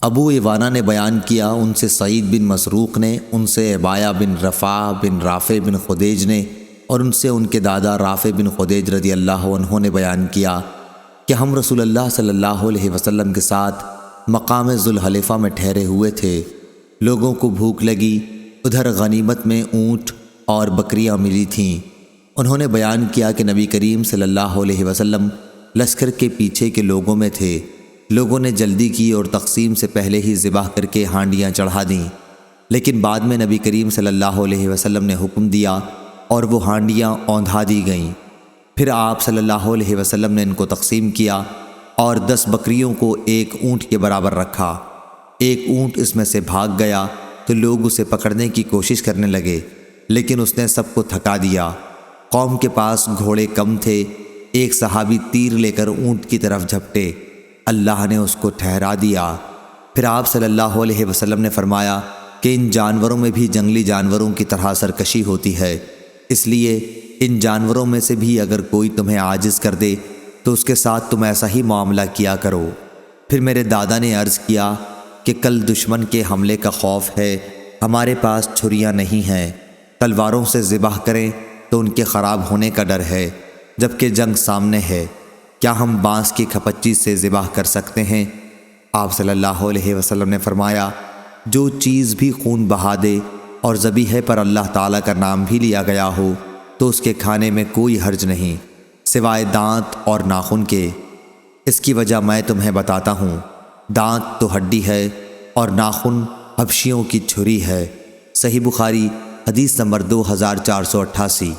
ابو ایوانہ نے بیان کیا، ان سے سعید بن مسروق نے، ان سے عبایہ بن رفاع بن رافع بن خدیج نے، اور ان سے ان کے دادا رافع بن خدیج رضی اللہ عنہ نے بیان کیا کہ ہم رسول اللہ صلی اللہ علیہ وسلم کے ساتھ مقام ذوالحلیفہ میں ٹھہرے ہوئے تھے۔ لوگوں کو بھوک لگی، ادھر غنیمت میں اونٹ اور بکریاں ملی تھیں۔ انہوں نے بیان کیا کہ نبی کریم صلی اللہ علیہ وسلم لشکر کے پیچھے کے لوگوں میں تھے۔ لوگوں نے جلدی کی اور تقسیم سے پہلے ہی ذبح کر کے ہانڈیاں چڑھا دیں، لیکن بعد میں نبی کریم صلی اللہ علیہ وسلم نے حکم دیا اور وہ ہانڈیاں اوندھا دی گئیں۔ پھر آپ صلی اللہ علیہ وسلم نے ان کو تقسیم کیا اور 10 بکریوں کو ایک اونٹ کے برابر رکھا۔ ایک اونٹ اس میں سے بھاگ گیا تو لوگ اسے پکڑنے کی کوشش کرنے لگے، لیکن اس نے سب کو تھکا دیا۔ قوم کے پاس گھوڑے کم تھے، ایک صحابی تیر لے کر اونٹ کی طرف جھپٹے، اللہ نے اس کو ٹھہرا دیا۔ پھر آپ صلی اللہ علیہ وسلم نے فرمایا کہ ان جانوروں میں بھی جنگلی جانوروں کی طرح سرکشی ہوتی ہے، اس لیے ان جانوروں میں سے بھی اگر کوئی تمہیں عاجز کر دے تو اس کے ساتھ تم ایسا ہی معاملہ کیا کرو۔ پھر میرے دادا نے عرض کیا کہ کل دشمن کے حملے کا خوف ہے، ہمارے پاس چھریاں نہیں ہیں، تلواروں سے ذبح کریں تو ان کے خراب ہونے کا ڈر ہے، جبکہ جنگ سامنے ہے۔ کیا ہم بانس کی کھپچی سے ذبح کر سکتے ہیں؟ آپ صلی اللہ علیہ وسلم نے فرمایا، جو چیز بھی خون بہا دے اور ذبیحے پر اللہ تعالیٰ کا نام بھی لیا گیا ہو تو اس کے کھانے میں کوئی حرج نہیں، سوائے دانت اور ناخن کے۔ اس کی وجہ میں تمہیں بتاتا ہوں، دانت تو ہڈی ہے اور ناخن حبشیوں کی چھری ہے۔ صحیح بخاری حدیث نمبر 2488۔